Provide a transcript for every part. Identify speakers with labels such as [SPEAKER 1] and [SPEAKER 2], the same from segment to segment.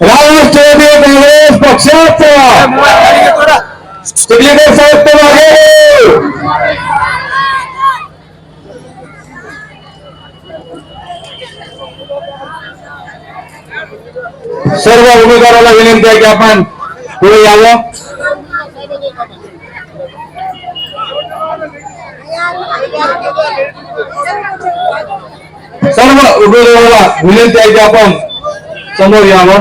[SPEAKER 1] राष्ट्रवादी काँग्रेस पक्षाचा चिखलीकर साहेब तो मागे. सर्व उमेदवाराला विनंती आहे की आपण पुढे यावं. सर्व उमेदवाराला विनंती आहे की आपण समोर यावं.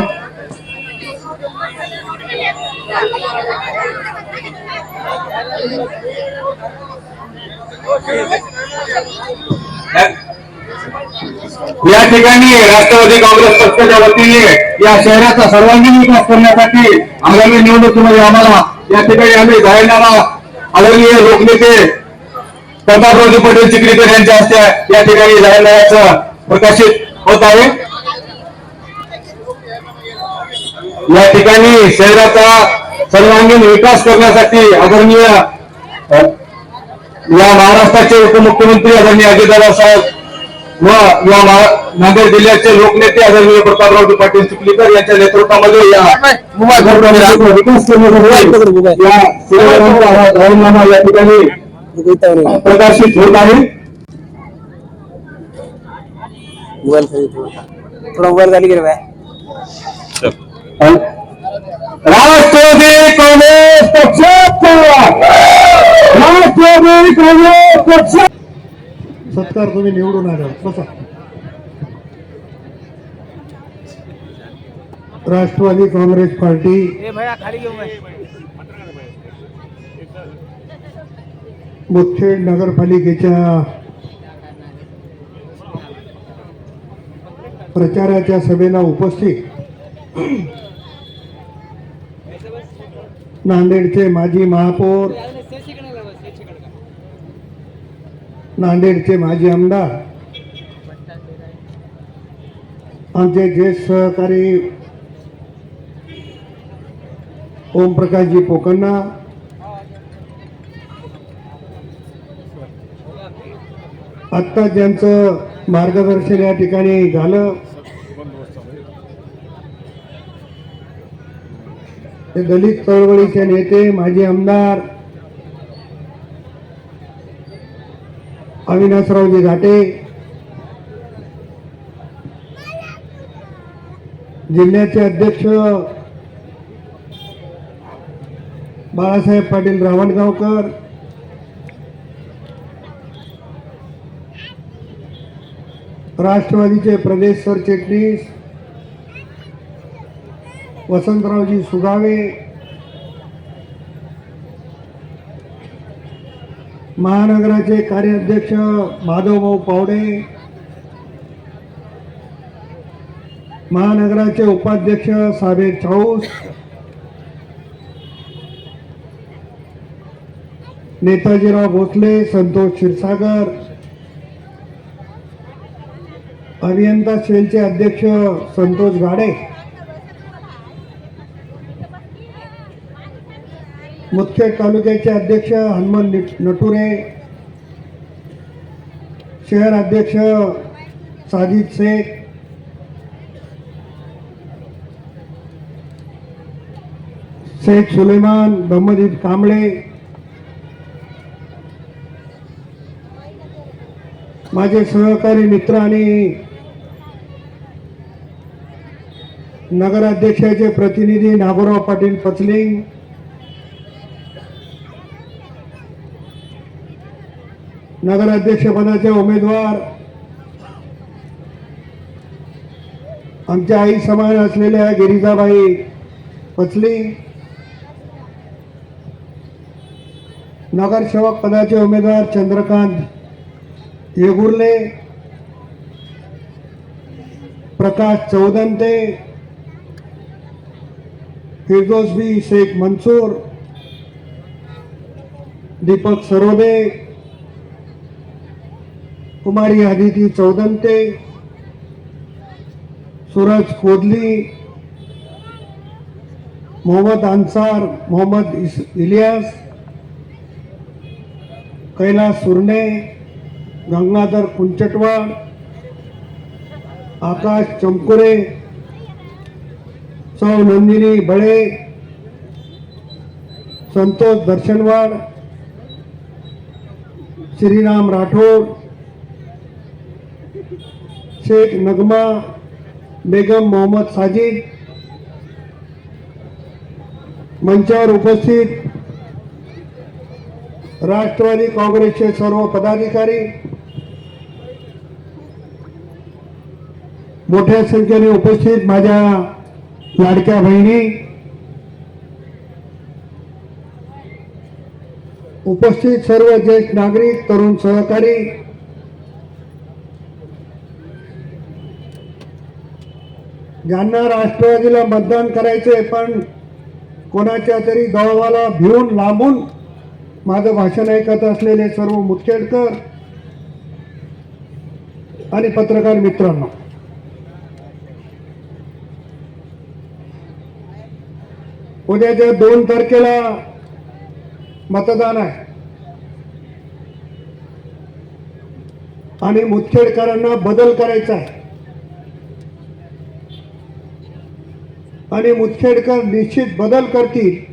[SPEAKER 1] या ठिकाणी राष्ट्रवादी काँग्रेस पक्षाच्या वतीने या शहराचा सर्वांगीण विकास करण्यासाठी आगामी निवडणुकीमध्ये आम्हाला या ठिकाणी आम्ही जाहीरनामा आदरणीय लोकनेते प्रतापरावजी पटेल चिखलीकर यांच्या हस्ते या ठिकाणी जाहीरनाम्याचं प्रकाशित होत आहे. या ठिकाणी शहराचा सर्वांगीण विकास करण्यासाठी आदरणीय या महाराष्ट्राचे उपमुख्यमंत्री आदरणीय अजितदादा साहेब व या नांदेड जिल्ह्याचे लोकनेते आदरणीय प्रतापरावजी पाटील चिखलीकर यांच्या नेतृत्वामध्ये विकास करण्यासाठी या जाहीरनामा या ठिकाणी प्रकाशित होत आहे. राष्ट्रवादी काँग्रेस पक्षाचा राष्ट्रवादी काँग्रेस पक्ष
[SPEAKER 2] सत्कार तुम्ही निवडून आले बसा. राष्ट्रवादी काँग्रेस पार्टी मुदखेड नगरपालिकेच्या प्रचाराच्या सभेला उपस्थित नांदेडचे माजी महापौर, नांदेडचे माजी आमदार, आमचे ज्येष्ठ सहकारी ओमप्रकाशजी पोकन्ना, आत्ता ज्यांचं मार्गदर्शन या ठिकाणी झालं ते दलित चळवळीचे नेते माजी आमदार अविनाशरावजी घाटे, जिल्ह्याचे अध्यक्ष बाळासाहेब पाटील रावणगावकर, राष्ट्रवादीचे प्रदेश सरचिटणीस वसंतरावजी सुगावे, महानगराचे कार्याध्यक्ष माधवभाऊ पावडे, महानगराचे उपाध्यक्ष साबेर चाऊस, नेताजीराव भोसले, संतोष क्षीरसागर, अभियंता सेलचे अध्यक्ष संतोष गाडे, मुदखेड तालुक्याचे अध्यक्ष हनुमंत नटुरे, शहर अध्यक्ष साजिद शेख, शेख सुलेमान, ब्रह्मदीप कांबळे, माझे सहकारी मित्र आणि नगराध्यक्षाचे प्रतिनिधी नागोराव पाटील पचलिंग, नगराध्यक्षपदाचे उमेदवार आमच्या आई समान असलेल्या गिरिजाबाई पचलिंग, नगरसेवक पदाचे उमेदवार चंद्रकांत येगुर्ले, प्रकाश चौदंते, फिरदोसबी शेख मंसूर, दीपक सरोदे, कुमारी आदिती चौदंते, सूरज कोदली, मोहम्मद अंसार, मोहम्मद इलियास, कैलास सुरणे, गंगाधर कुंचटवाड, आकाश चमकुरे, सौ नंदिनी बळे, संतोष दर्शनवाड, श्रीराम राठोड, शेख नगमा बेगम मोहम्मद साजिद, मंचावर उपस्थित राष्ट्रवादी काँग्रेसचे सर्व पदाधिकारी, मोठ्या संख्येने उपस्थित माझ्या लाडक्या बहिणी, उपस्थित सर्व ज्येष्ठ नागरिक, तरुण सहकारी, ज्यांना राष्ट्रवादीला मतदान करायचे पण कोणाच्या तरी दबावाला भिवून लांबून माझं भाषण ऐकत असलेले सर्व मुदखेडकर आणि पत्रकार मित्रांनो, उद्याच्या 2 तारखेला मतदान आहे आणि मुदखेडकरांना बदल करायचा आहे आणि मुदखेडकर निश्चित बदल करतील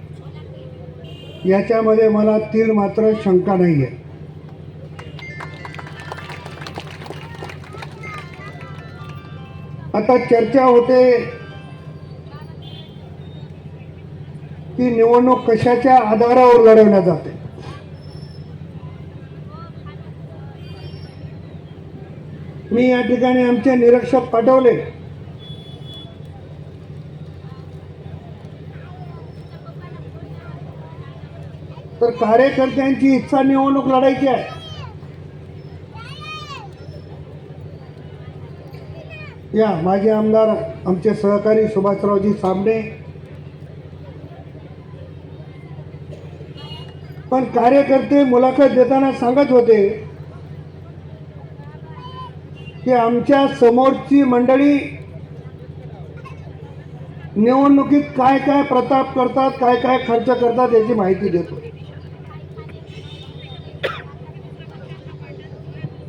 [SPEAKER 2] याच्यामध्ये मला तीळ मात्र शंका नाहीये. आता चर्चा होते की निवडणूक कशाच्या आधारावर लढवण्यात जाते. मी या ठिकाणी आमचे निरीक्षक पाठवले. तर कार्यकर्त्यांची इच्छा निवडणूक लढायची आहे. या माजी आमदार आमचे सहकारी सुभाषरावजी सामने, पण कार्यकर्ते मुलाखत देताना सांगत होते की आमच्या समोरची मंडळी निवडणुकीत काय काय प्रताप करतात, काय काय खर्च करतात याची माहिती देतो.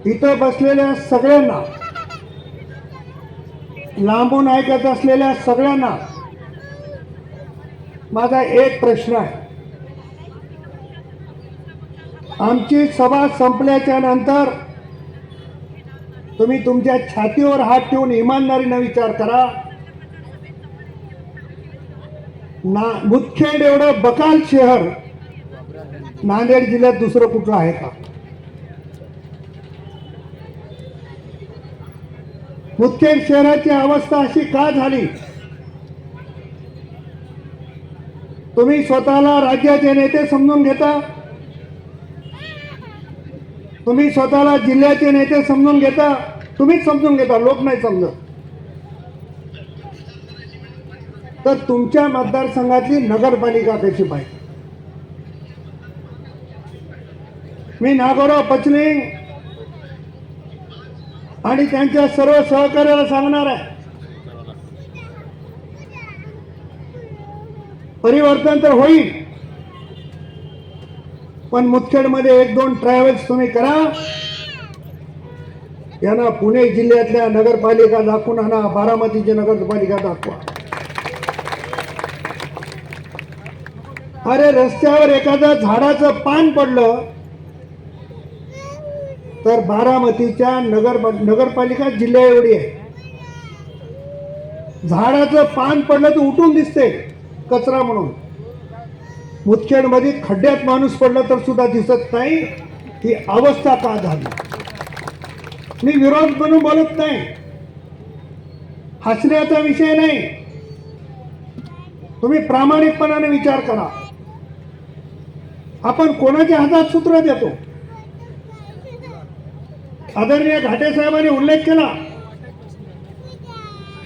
[SPEAKER 2] इथं बसलेल्या सगळ्यांना, लांबून ऐकत असलेल्या सगळ्यांना माझा एक प्रश्न आहे. आमची सभा संपल्याच्या नंतर तुम्ही तुमच्या छातीवर हात ठेवून इमानदारीने विचार करा, मुदखेड एवढं बकाल शहर नांदेड जिल्ह्यात दुसरं कुठलं आहे का? मुदखेड शहराची अवस्था अशी का झाली? तुम्ही स्वतःला राज्याचे नेते समजून घेता, तुम्ही स्वतःला जिल्ह्याचे नेते समजून घेता, तुम्हीच समजून घेता, लोक नाही समजत. तर तुमच्या मतदारसंघातली नगरपालिका कशी पाहिजे? मी नागोराव पचलिंग आणि त्यांच्या सर्व सहकार्याला सांगणार आहे, परिवर्तन तर होईल, पण मुदखेडमध्ये 1-2 ट्रॅव्हल्स तुम्ही करा, यांना पुणे जिल्ह्यातल्या नगरपालिका दाखवून आणा, बारामतीची नगरपालिका दाखवा. अरे रस्त्यावर एखादं झाडाचं पान पडलं तर बारामतीच्या नगरपालिका जिल्ह्या एवढी आहे. झाडाचं पान पडलं तर उठून दिसते कचरा म्हणून. मुदखेडमध्ये खड्ड्यात माणूस पडलं तर सुद्धा दिसत नाही. ही अवस्था का झाली? मी विरोध म्हणून बोलत नाही, हसण्याचा विषय नाही. तुम्ही प्रामाणिकपणाने विचार करा, आपण कोणाच्या हातात सूत्र देतो? आदरणीय घाटे साहेबांनी उल्लेख केला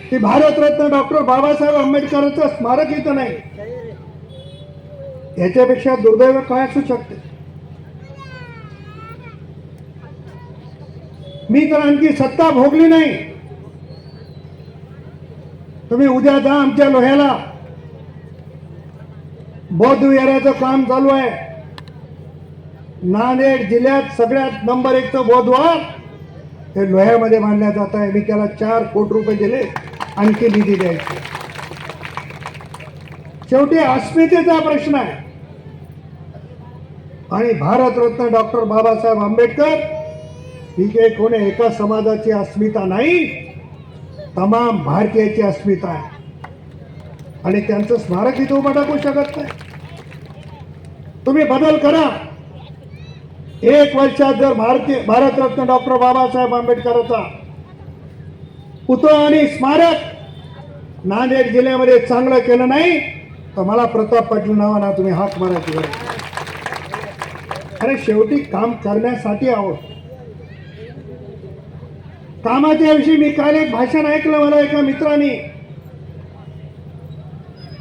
[SPEAKER 2] की भारतरत्न डॉक्टर बाबासाहेब आंबेडकरांचं स्मारक इथं नाही. याच्यापेक्षा दुर्दैव काय असू शकते? मी तर आणखी सत्ता भोगली नाही. तुम्ही उद्या जा आमच्या लोह्याला, बौद्ध विहाराचं काम चालू आहे. नांदेड जिल्ह्यात सगळ्यात नंबर 1चं बौद्ध विहार हे लोह्यामध्ये बांधण्यात जात आहे. मी त्याला 4 कोटी रुपये दिले, आणखी निधी द्यायची. शेवटी अस्मितेचा प्रश्न आहे. आणि भारतरत्न डॉक्टर बाबासाहेब आंबेडकर ही काही कोणी एका समाजाची अस्मिता नाही, तमाम भारतीयाची अस्मिता आहे. आणि त्यांचं स्मारक इथं उभं टाकू शकत नाही. तुम्ही बदल करा. 1 वर्षात जर भारतरत्न डॉक्टर बाबासाहेब आंबेडकरांचा पुतळा आणि स्मारक नांदेड जिल्ह्यामध्ये चांगलं केलं नाही तर मला प्रताप पाटील नावाना तुम्ही हाक मारायची गरज नाही. अरे शेवटी काम करण्यासाठी आहोत. कामाच्या विषयी मी काल एक भाषण ऐकलं. मला एका मित्राने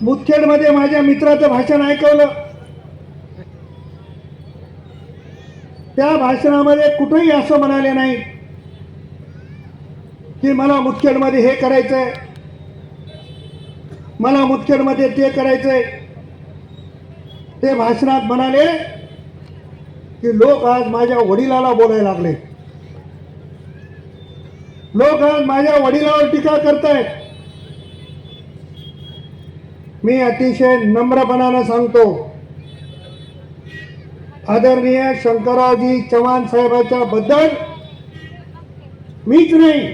[SPEAKER 2] मुदखेडमध्ये माझ्या मित्राचं भाषण ऐकवलं. त्या भाषणामध्ये कुठेही असं म्हणाले नाही की मला मुदखेडमध्ये हे करायचंय, मला मुदखेडमध्ये ते करायचंय. ते भाषणात म्हणाले की लोक आज माझ्या वडिलाला बोलायला लागले, लोक आज माझ्या वडिलावर टीका करतायत. मी अतिशय नम्रपणानं सांगतो, आदरणीय शंकररावजी चव्हाण साहेबांच्या बद्दल मीच नाही,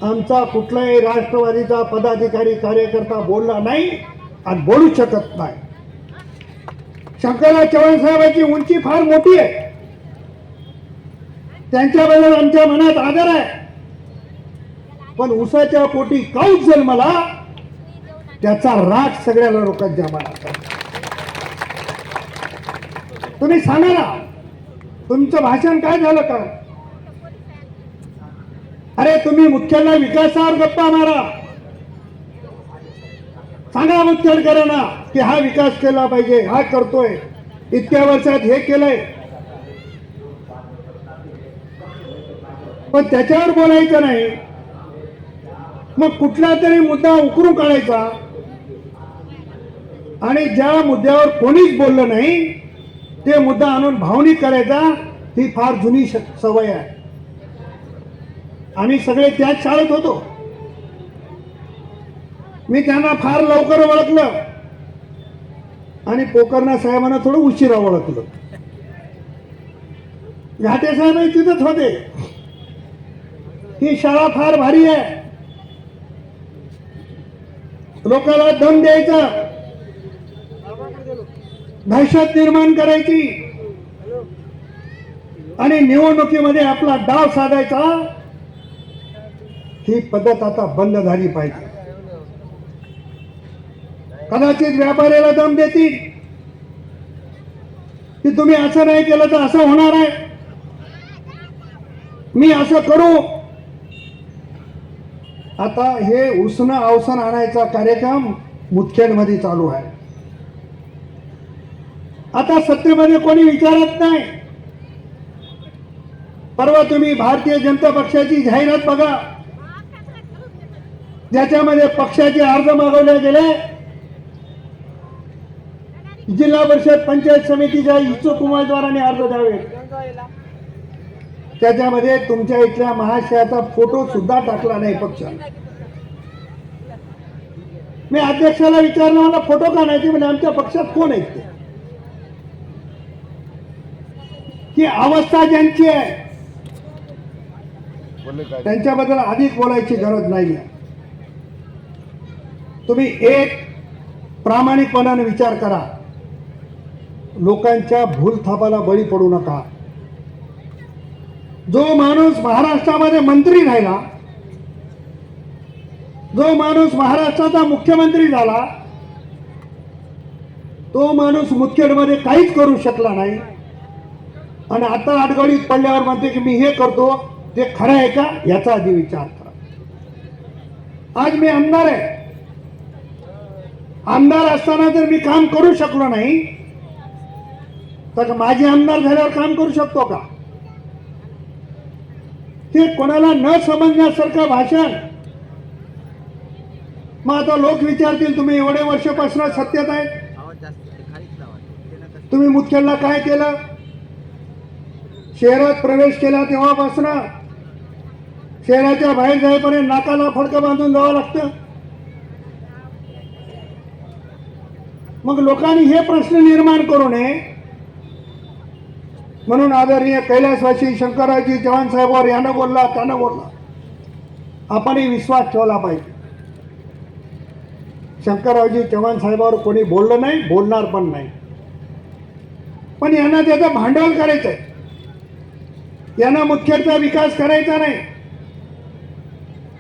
[SPEAKER 2] आमचा कुठलाही राष्ट्रवादीचा पदाधिकारी कार्यकर्ता बोलला नाही आणि बोलू शकत नाही. शंकरराव चव्हाण साहेबांची उंची फार मोठी आहे, त्यांच्याबद्दल आमच्या मनात आदर आहे. पण उसाच्या पोटी काऊच जन्मला त्याचा राग सगळ्या लोकांच्या मनात आहे. तुम्ही सांगा ना, तुमचं भाषण काय झालं का? अरे तुम्ही मुदखेडला विकासावर गप्पा मारा, सांगा मुदखेडकरांना की हा विकास केला पाहिजे, हा करतोय, इतक्या वर्षात हे केलंय. पण त्याच्यावर बोलायचं नाही. मग कुठला तरी मुद्दा उकरून काढायचा आणि ज्या मुद्द्यावर कोणीच बोललं नाही ते मुद्दा आणून भावनिक करायचा, ही फार जुनी सवय आहे. आम्ही सगळे त्याच शाळेत होतो. मी त्यांना फार लवकर ओळखलं आणि पोकर्णा साहेबांना थोडं उशिरा ओळखलं. घाटे साहेब तिथंच होते. ही शाळा फार भारी आहे, लोकांना दम द्यायचा, दहशत निर्माण करायची आणि निवडणुकीमध्ये आपला डाव साधायचा, ही पद्धत आता बंद झाली पाहिजे. कदाचित व्यापाऱ्याला दम देतील की तुम्ही असं नाही केलं तर असं होणार आहे, मी असं करू. आता हे उसणं अवसान आणायचा कार्यक्रम मुदखेडमध्ये चालू आहे. आता सत्तेमध्ये कोणी विचारत नाही. परवा तुम्ही भारतीय जनता पक्षाची जाहिरात बघा, ज्याच्यामध्ये पक्षाचे अर्ज मागवले गेले. जिल्हा परिषद पंचायत समितीच्या इच्छुक उमेदवारांनी अर्ज द्यावे, त्याच्यामध्ये तुमच्या इथल्या महाशयाचा फोटो सुद्धा टाकला नाही पक्षाने. मी अध्यक्षाला विचारलं, मला फोटो का नाही? म्हणजे आमच्या पक्षात कोण आहेत ते? की अवस्था ज्यांची आहे त्यांच्याबद्दल अधिक बोलायची गरज नाही. तुम्ही एक प्रामाणिकपणाने विचार करा, लोकांच्या भूलथापाला बळी पडू नका. जो माणूस महाराष्ट्रामध्ये मंत्री राहिला, जो माणूस महाराष्ट्राचा मुख्यमंत्री झाला, तो माणूस मुदखेडमध्ये काहीच करू शकला नाही आणि आता अडगळीत पडल्यावर म्हणते की मी हे करतो, ते खरं आहे का याचा आधी विचार करा. आज मी आमदार आहे, आमदार असताना जर मी काम करू शकलो नाही तर माझे आमदार झाल्यावर काम करू शकतो का? ते कोणाला न समजण्यासारखं भाषण. मग आता लोक विचारतील, तुम्ही एवढे वर्षापासून सत्तेत आहे, तुम्ही मुदखेडला काय केलं? शहरात प्रवेश केला तेव्हापासून शहराच्या बाहेर जाईपर्यंत नाकाला फडकं बांधून जावं लागतं. मग लोकांनी हे प्रश्न निर्माण करू नये म्हणून आदरणीय कैलासवासी शंकररावजी चव्हाण साहेबांवर यानं बोलला त्यानं बोलला, आपणही विश्वास ठेवला पाहिजे. शंकररावजी चव्हाण साहेबांवर कोणी बोललं नाही, बोलणार पण नाही. पण यांना त्याचं भांडवल करायचं आहे, यांना मुख्यत्वे विकास करायचा नाही.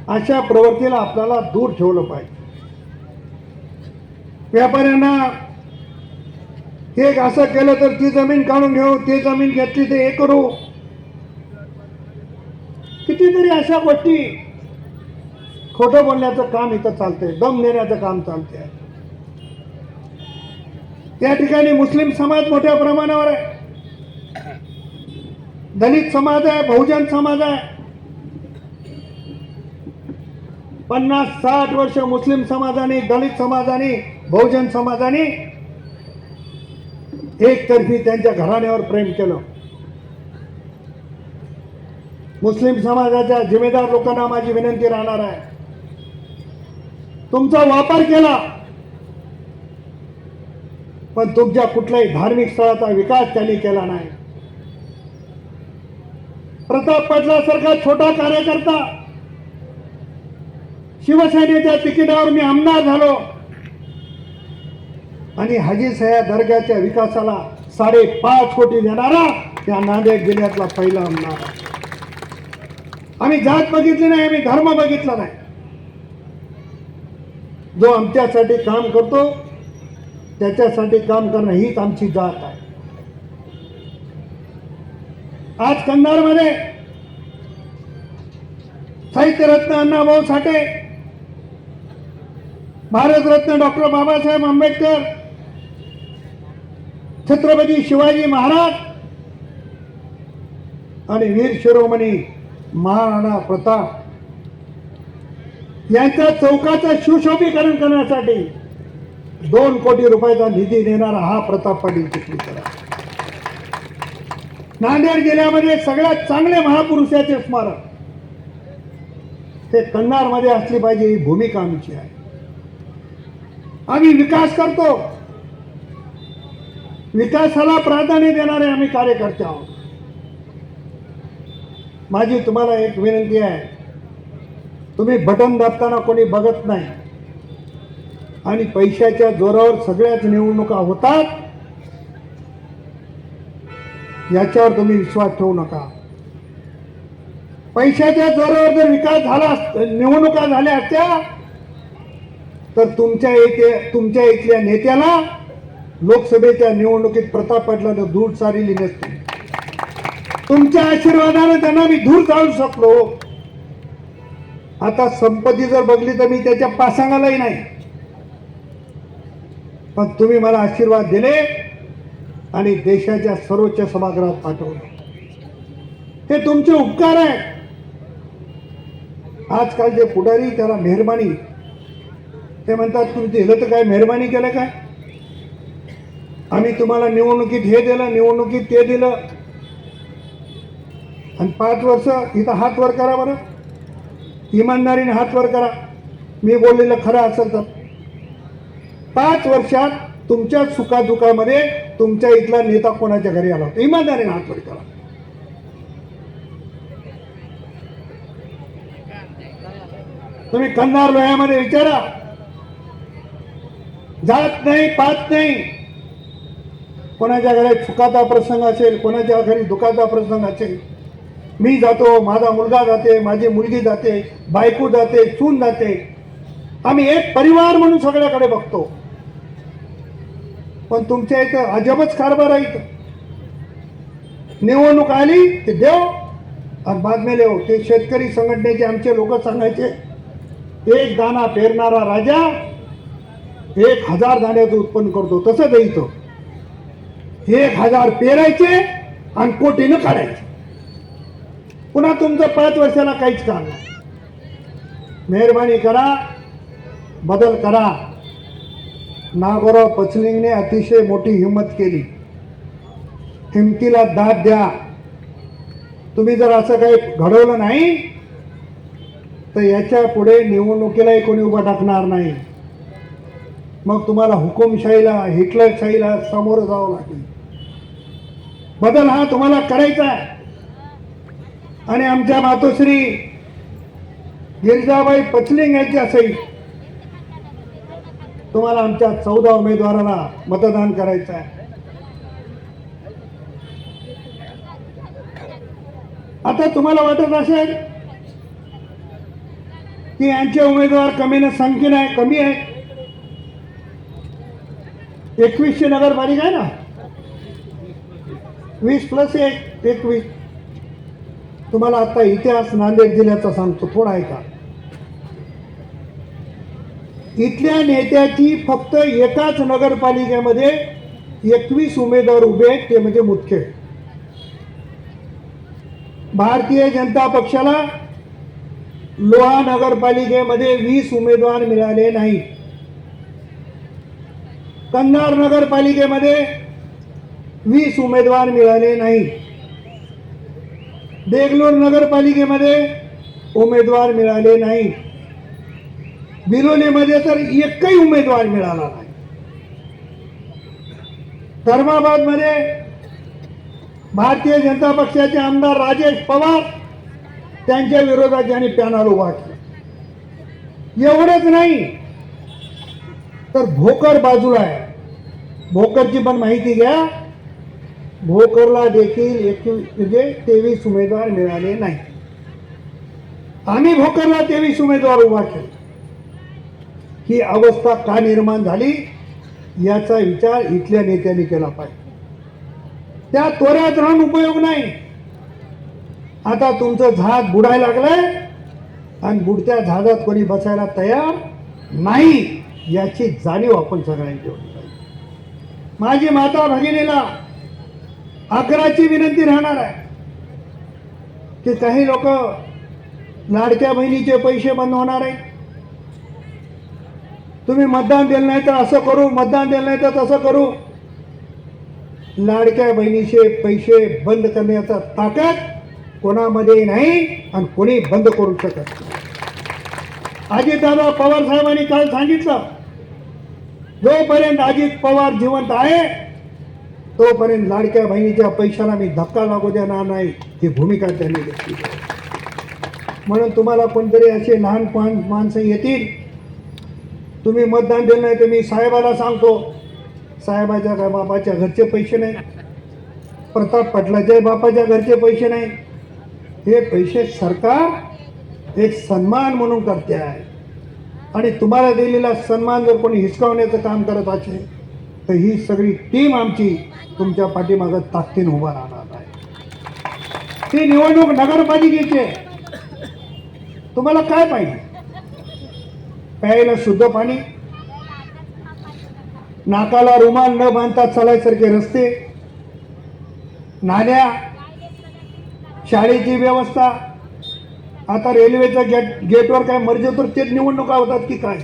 [SPEAKER 2] अशा प्रवृत्तीला आपल्याला दूर ठेवलं पाहिजे. व्यापाऱ्यांना हे असं केलं तर ती जमीन काढून घेऊ, ते जमीन घेतली ते हे करू, कितीतरी अशा गोष्टी खोटं बोलण्याचं काम इथं चालतंय, दम देण्याचं काम चालतंय. त्या ठिकाणी मुस्लिम समाज मोठ्या प्रमाणावर आहे, दलित समाज आहे, बहुजन समाज आहे. 50-60 वर्ष मुस्लिम समाजाने, दलित समाजाने, बहुजन समाजाने एकतर्फी त्यांच्या घराण्यावर प्रेम केलं. मुस्लिम समाजाच्या जिम्मेदार लोकांना माझी विनंती राहणार आहे, तुमचा वापर केला पण तुमच्या कुठल्याही धार्मिक स्थळाचा विकास त्यांनी केला नाही. प्रताप पाटलासारखा छोटा कार्यकर्ता, शिवसेनेच्या तिकिटावर मी आमदार झालो आणि हाजी सया दर्ग्याच्या विकासाला 5.5 कोटी देणारा त्या नांदेड जिल्ह्यातला पहिला आमदार. आम्ही जात बघितली नाही, आम्ही धर्म बघितला नाही. जो आमच्यासाठी काम करतो त्याच्यासाठी काम करणं हीच आमची जात आहे. आज कंधारमध्ये साहित्यरत्न अण्णाभाऊ साठे, भारतरत्न डॉक्टर बाबासाहेब आंबेडकर, छत्रपती शिवाजी महाराज आणि वीर शिरोमणी महाराणा प्रताप यांच्या चौकाचं सुशोभीकरण करण्यासाठी 2 कोटी रुपयाचा निधी देणारा हा प्रताप पाटील चिखलीकर. नांदेड जिल्ह्यामध्ये सगळ्यात चांगले महापुरुषाचे स्मारक ते कंधारमध्ये असली पाहिजे, ही भूमिका आमची आहे. आम्ही विकास करतो, विकासाला प्राधान्य देणारे आम्ही कार्यकर्ते आहोत. माझी तुम्हाला एक विनंती आहे, तुम्ही बटन दाबताना कोणी बघत नाही आणि पैशाच्या जोरावर सगळ्याच निवडणुका होतात याच्यावर तुम्ही विश्वास ठेवू नका. पैशाच्या जोरावर जर विकास झाला, निवडणुका झाल्या असत्या तर तुमच्या इथल्या नेत्याला लोकसभेच्या निवडणुकीत प्रताप पाटलाला धूळ चालली नसती. तुमच्या आशीर्वादाने त्यांना मी धूळ चालू शकलो. आता संपत्ती जर बघली तर मी त्याच्या पासांगालाही नाही, पण तुम्ही मला आशीर्वाद दिले आणि देशाच्या सर्वोच्च सभागृहात पाठवलं, हे तुमचे उपकार आहेत. आजकाल जे पुढारी त्याला मेहरबानी ते म्हणतात, तुम्ही दिलं तर काय मेहरबानी केलं काय, आम्ही तुम्हाला निवडणुकीत हे दिलं, निवडणुकीत ते दिलं, आणि 5 वर्ष इथं हात वर करा बरं, इमानदारीने हात वर करा. मी बोललेलं खरं असेल तर 5 वर्षात तुमच्या सुखादुखामध्ये तुमच्या इथला नेता कोणाच्या घरी आला होता, इमानदारीने हात वर करा. तुम्ही कंधार लोह्यामध्ये विचारा, जात नाही पात नाही, कोणाच्या घरात सुखाचा प्रसंग असेल, कोणाच्या घरी दुःखाचा प्रसंग असेल, मी जातो, माझा मुलगा जाते, माझी मुलगी जाते, बायको जाते, सून जाते, आम्ही एक परिवार म्हणून सगळ्याकडे बघतो. पण तुमच्या इथं अजबच कारभार आहे. इथं निवडणूक आली ते देव आणि बातम्या लिहो. ते शेतकरी संघटनेचे आमचे लोक सांगायचे, 1 दाणा पेरणारा राजा 1000 दाण्याचं उत्पन्न करतो. तसंच आहे इथं, 1000 पेरायचे आणि कोटीनं काढायचे. पुन्हा तुमचं 5 वर्षाला काहीच काम नाही. मेहरबानी करा, बदल करा. नागोराव पचलिंगने अतिशय मोठी हिंमत केली, हिमतीला दाद द्या. तुम्ही जर असं काही घडवलं नाही तर याच्या पुढे निवडणुकीलाही कोणी उभा टाकणार नाही. मग तुम्हाला हुकुमशाहीला, हिटलरशाहीला सामोरं जावं लागेल. बदल हा तुम्हाला करायचा आहे. आणि आमच्या मातोश्री गिरिजाबाई पचलिंग यांच्या सहित तुम्हाला आमच्या 14 उमेदवाराला मतदान करायचं आहे. आता तुम्हाला वाटत असेल की यांचे उमेदवार संख्येने कमी आहे. 2100 नगरपालिका आहे ना, 20 + 1 21. तुम्हाला आता इतिहास नांदेड जिल्ह्याचा सांगतो, थोडा ऐका. इथल्या नेत्याची फक्त एकाच नगरपालिकेमध्ये 21 उमेदवार उभे आहेत, ते म्हणजे मुदखेड. भारतीय जनता पक्षाला लोहा नगरपालिकेमध्ये 20 उमेदवार मिळाले नाही. कन्नड नगरपालिकेमध्ये 20 उमेदवार मिळाले नाही. देगलूर नगरपालिकेमध्ये उमेदवार मिळाले नाही. बिलोलीमध्ये तर एकही उमेदवार मिळाला नाही. धर्माबादमध्ये भारतीय जनता पक्षाचे आमदार राजेश पवार, त्यांच्या विरोधात ज्यांनी पॅनल उभा केला. एवढंच नाही तर भोकर बाजूला आहे. भोकरची पण माहिती घ्या. भोकरला देखील 23 उमेदवार मिळाले नाही. आम्ही भोकरला 23 उमेदवार उभा केले. ही अवस्था का निर्माण झाली याचा विचार इथल्या नेत्यांनी केला पाहिजे. त्या तोऱ्यात राहून उपयोग नाही. आता तुमचं जहाज बुडायला लागलंय आणि बुडत्या जहाजात कोणी बसायला तयार नाही, याची जाणीव आपण सगळ्यांनी ठेवली पाहिजे. माझी माता भगिनीला आग्रहाची विनंती राहणार आहे की काही लोक लाडक्या बहिणीचे पैसे बंद होणार आहे, तुम्ही मतदान दिलं नाही तर असं करू, मतदान दिलं नाही तर तसं करू. लाडक्या बहिणीचे पैसे बंद करण्याचा ताकद कोणामध्ये नाही आणि कोणी बंद करू शकत नाही. अजितदादा पवार साहेबांनी काल सांगितलं, जोपर्यंत अजित पवार जिवंत आहे तोपर्यंत लाडक्या बहिणीच्या पैशाला मी धक्का लागू देणार नाही, ही भूमिका त्यांनी घेतली. म्हणून तुम्हाला कोणतरी असे लहान माणसं येतील, तुम्ही मतदान दिलं नाही तर मी साहेबाला सांगतो, साहेबाच्या काय बापाच्या घरचे पैसे नाही, प्रताप पाटलाच्या बापाच्या घरचे पैसे नाही. हे पैसे सरकार एक सन्मान म्हणून करते आहे. आणि तुम्हाला दिलेला सन्मान जर कोणी हिसकावण्याचं काम करत असेल तर ही सगळी टीम आमची तुमच्या पाठीमागं ताकदीने उभा राहणार आहे. ती निवडणूक नगरपालिकेची आहे. तुम्हाला काय पाहिजे? प्यायला शुद्ध पाणी, नाकाला रुमाल न बांधता चालायसारखे रस्ते, नाल्या, शाळेची व्यवस्था. आता रेल्वेचं गेटवर काय मर्जी तर तेच निवडणुका होतात की काय?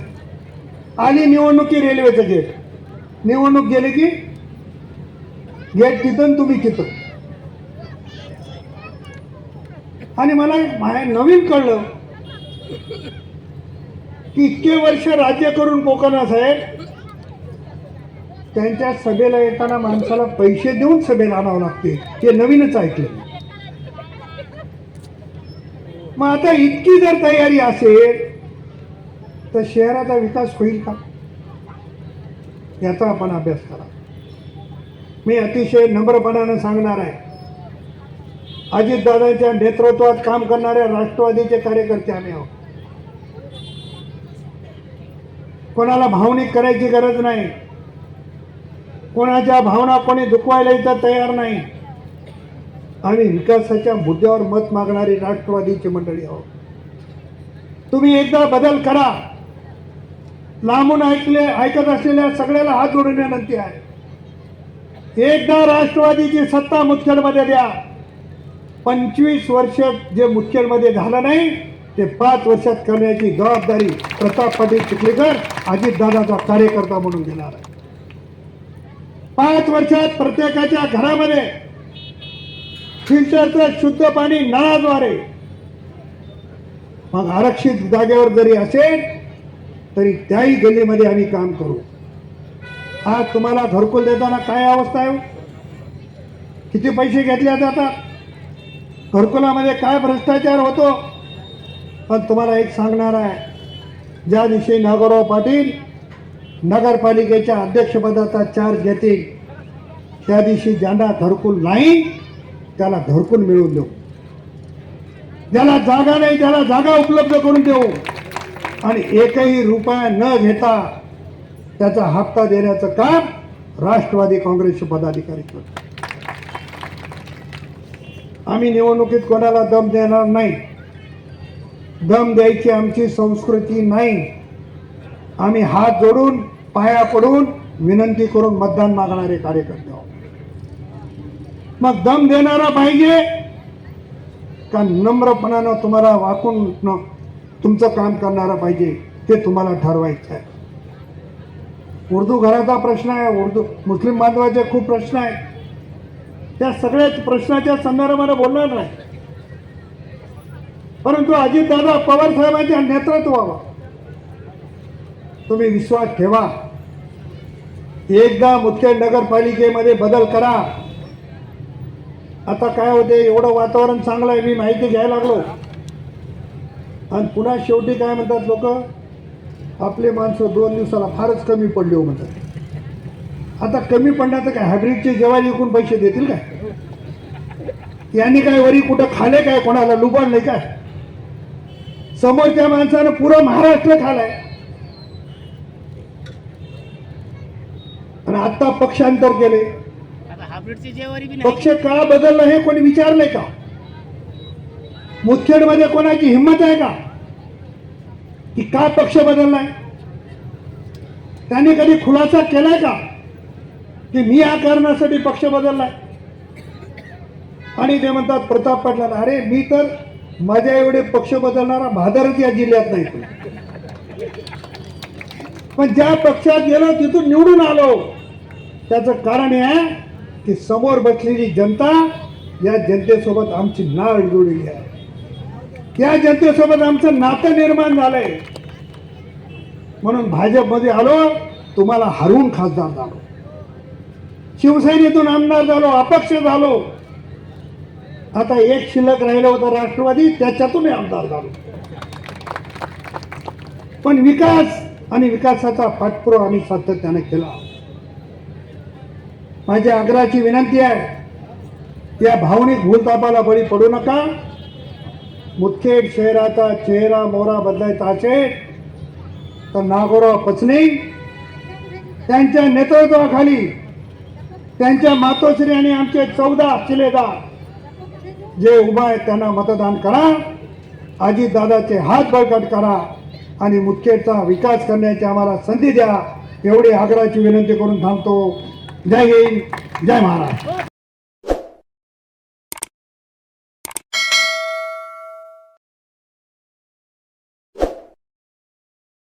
[SPEAKER 2] आली निवडणूक की रेल्वेचं गेट, निवडणूक गेली की गेट तिथं तुम्ही तिथं. आणि मला नवीन कळलं की इतके वर्ष राज्य करून कोकणा साहेब त्यांच्या सभेला येताना माणसाला पैसे देऊन सभेला आणावं लागते, हे नवीनच ऐकलं. मग आता इतकी जर तयारी असेल तर शहराचा विकास होईल का, याचा आपण अभ्यास करा. मी अतिशय नम्रपणानं सांगणार आहे, अजितदादांच्या नेतृत्वात काम करणाऱ्या राष्ट्रवादीचे कार्यकर्ते आम्ही आहोत. कोणाला भावनिक करायची गरज नाही, कोणाच्या भावना कोणी दुखवायला इथं तयार नाही. आम्ही विकासाच्या मुद्द्यावर मत मागणारी राष्ट्रवादीची मंडळी आहोत. तुम्ही एकदा बदल करा. लांबून ऐकत असलेल्या सगळ्याला हात जोडून विनंती आहे, एकदा राष्ट्रवादीची सत्ता मुदखेडमध्ये द्या. 25 वर्ष जे मुदखेडमध्ये झालं नाही ते 5 वर्षात करण्याची जबाबदारी प्रताप पाटील चिखलीकर अजितदादाचा कार्यकर्ता म्हणून घेणार आहे. 5 वर्षात प्रत्येकाच्या घरामध्ये फिल्टरचं शुद्ध पाणी नळाद्वारे मग आरक्षित जागेवर जरी असेल तरी त्याही गल्लीमध्ये आम्ही काम करू. आज तुम्हाला घरकुल देताना काय अवस्था आहे? किती पैसे घेतले जातात? घरकुलामध्ये काय भ्रष्टाचार होतो? पण तुम्हाला एक सांगणार आहे, ज्या दिवशी नागोराव पाटील नगरपालिकेच्या अध्यक्षपदाचा चार्ज घेतील त्या दिवशी ज्यांना घरकुल नाही त्याला घरकुल मिळवून देऊ, ज्याला जागा नाही त्याला जागा उपलब्ध करून देऊ आणि एकही रुपया न घेता त्याचा हप्ता देण्याचं काम राष्ट्रवादी काँग्रेसचे पदाधिकारी करतात. आम्ही निवडणुकीत कोणाला दम देणार नाही. दम द्यायची आमची संस्कृती नाही. आम्ही हात जोडून पाया पडून विनंती करून मतदान मागणारे कार्यकर्ते आहोत. मग दम देणारा पाहिजे का नम्रपणानं तुम्हाला वाकून तुमचं काम करणारा पाहिजे ते तुम्हाला ठरवायचं आहे. उर्दू घराचा प्रश्न आहे, उर्दू मुस्लिम बांधवाचे खूप प्रश्न आहेत. त्या सगळ्या प्रश्नाच्या संदर्भाने बोलणार नाही, परंतु अजितदादा पवार साहेबांच्या नेतृत्वावर तुम्ही विश्वास ठेवा. एकदा मुदखेड नगरपालिकेमध्ये बदल करा. आता काय होते, एवढं वातावरण चांगलं आहे, मी माहिती घ्यायला लागलो आणि पुन्हा शेवटी काय म्हणतात लोक, आपले माणसं 2 दिवसाला फारच कमी पडले हो म्हणतात. आता कमी पडण्याचं काय, हायब्रिडचे जेवारी विकून पैसे देतील काय? यांनी काय वरी कुठं खाले काय, कोणाला लुबाडले काय? समोरच्या माणसानं पुरं महाराष्ट्र खालाय आणि आता पक्षांतर केले. पक्ष का बदलला हे कोणी विचारलंय का? मुदखेडमध्ये कोणाची हिंमत आहे का की का पक्ष बदललाय? त्यांनी कधी खुलासा केलाय का की मी या कारणासाठी पक्ष बदललाय? आणि ते म्हणतात प्रताप पाटला, अरे मी तर माझ्या एवढे पक्ष बदलणारा भादरच या जिल्ह्यात नाही. पण ज्या पक्षात गेलो तिथून निवडून आलो त्याचं कारण हे आहे की समोर बसलेली जनता, या जनतेसोबत आमची नाळ जोडलेली आहे. या जनतेसोबत आमचं नातं निर्माण झालंय. म्हणून भाजपमध्ये आलो, तुम्हाला हरवून खासदार झालो, शिवसेनेतून आमदार झालो, अपक्ष झालो. आता एक शिल्लक राहिलं होतं राष्ट्रवादी, त्याच्यातून आमदार झालो. पण विकास आणि विकासाचा पाठपुरावा आम्ही सातत्याने केला. माझी आग्रहाची विनंती आहे, या भावनिक भूलतापाला बळी पडू नका. मुदखेड शहराचा चेहरा मोहरा बदलायचा असेल तर नागोराव पचने त्यांच्या नेतृत्वाखाली, त्यांच्या मातोश्री आणि आमचे 14 शिलेदार जे उभा आहेत त्यांना मतदान करा. अजितदादाचे हात बळकट करा आणि मुदखेडचा विकास करण्याची आम्हाला संधी द्या. एवढी आग्रहाची विनंती करून थांबतो. जय हिंद, जय महाराष्ट्र.